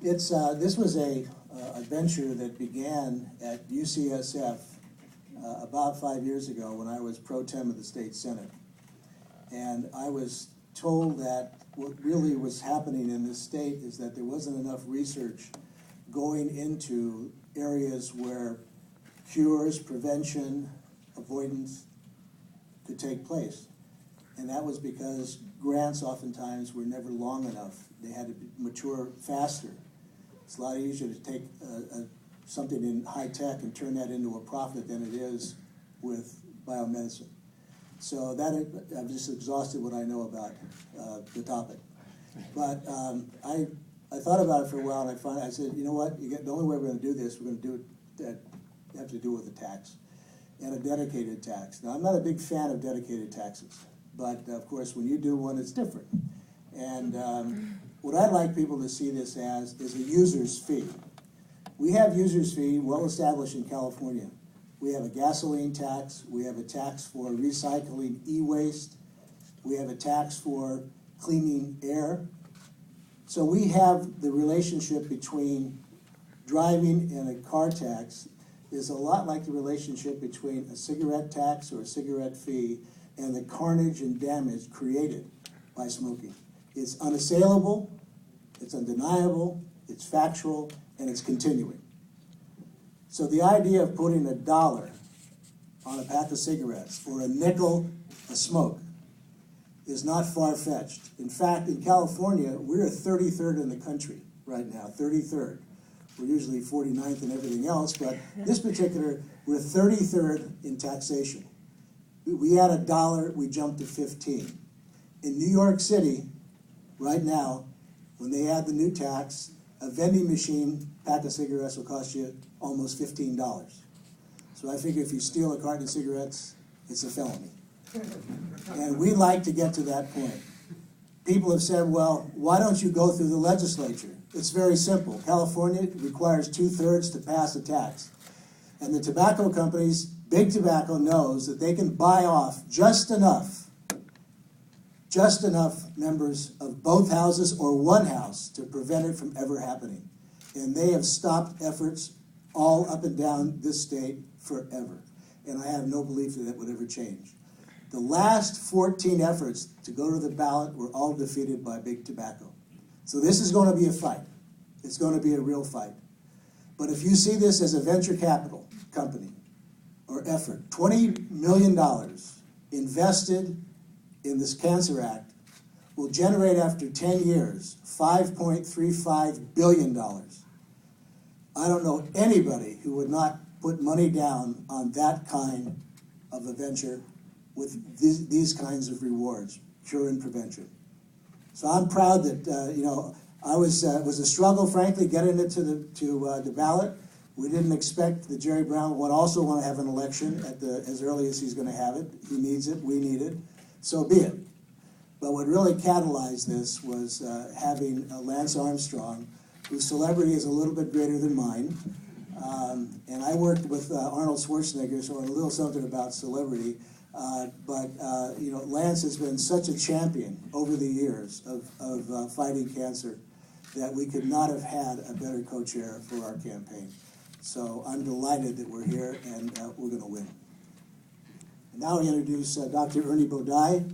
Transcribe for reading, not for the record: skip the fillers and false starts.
This was a venture that began at UCSF about 5 years ago when I was pro tem of the state senate. And I was told that what really was happening in this state is that there wasn't enough research going into areas where cures, prevention, avoidance could take place. And that was because grants oftentimes were never long enough. They had to mature faster. It's a lot easier to take something in high tech and turn that into a profit than it is with biomedicine. So that I've just exhausted what I know about the topic. But I thought about it for a while, and I said, you know what? The only way we're going to do this, we're going to do it that you have to do with a tax, and a dedicated tax. Now, I'm not a big fan of dedicated taxes, but of course, when you do one, it's different. And what I'd like people to see this as is a user's fee. We have user's fee well established in California. We have a gasoline tax. We have a tax for recycling e-waste. We have a tax for cleaning air. So we have the relationship between driving and a car tax is a lot like the relationship between a cigarette tax or a cigarette fee and the carnage and damage created by smoking. It's unassailable, it's undeniable, it's factual, and it's continuing. So the idea of putting $1 on a pack of cigarettes or a nickel a smoke is not far-fetched. In fact, in California, we're 33rd in the country right now, 33rd. We're usually 49th in everything else, but this particular, we're 33rd in taxation. We add $1, we jump to 15. In New York City, right now, when they add the new tax, a vending machine pack of cigarettes will cost you almost $15. So I figure if you steal a carton of cigarettes, it's a felony. And we like to get to that point. People have said, well, why don't you go through the legislature? It's very simple. California requires 2/3 to pass a tax. And the tobacco companies, Big Tobacco knows that they can buy off just enough members of both houses or one house to prevent it from ever happening. And they have stopped efforts all up and down this state forever. And I have no belief that that would ever change. The last 14 efforts to go to the ballot were all defeated by Big Tobacco. So this is going to be a fight. It's going to be a real fight. But if you see this as a venture capital company or effort, $20 million invested in this Cancer Act will generate after 10 years $5.35 billion. I don't know anybody who would not put money down on that kind of a venture with these kinds of rewards, cure and prevention. So I'm proud that, I was a struggle, frankly, getting it to the ballot. We didn't expect that Jerry Brown would also want to have an election as early as he's going to have it. He needs it, we need it, so be it. But what really catalyzed this was having Lance Armstrong, whose celebrity is a little bit greater than mine. And I worked with Arnold Schwarzenegger, so I know a little something about celebrity. But Lance has been such a champion over the years of fighting cancer that we could not have had a better co-chair for our campaign. So I'm delighted that we're here and we're going to win. And now I introduce Dr. Ernie Bodai.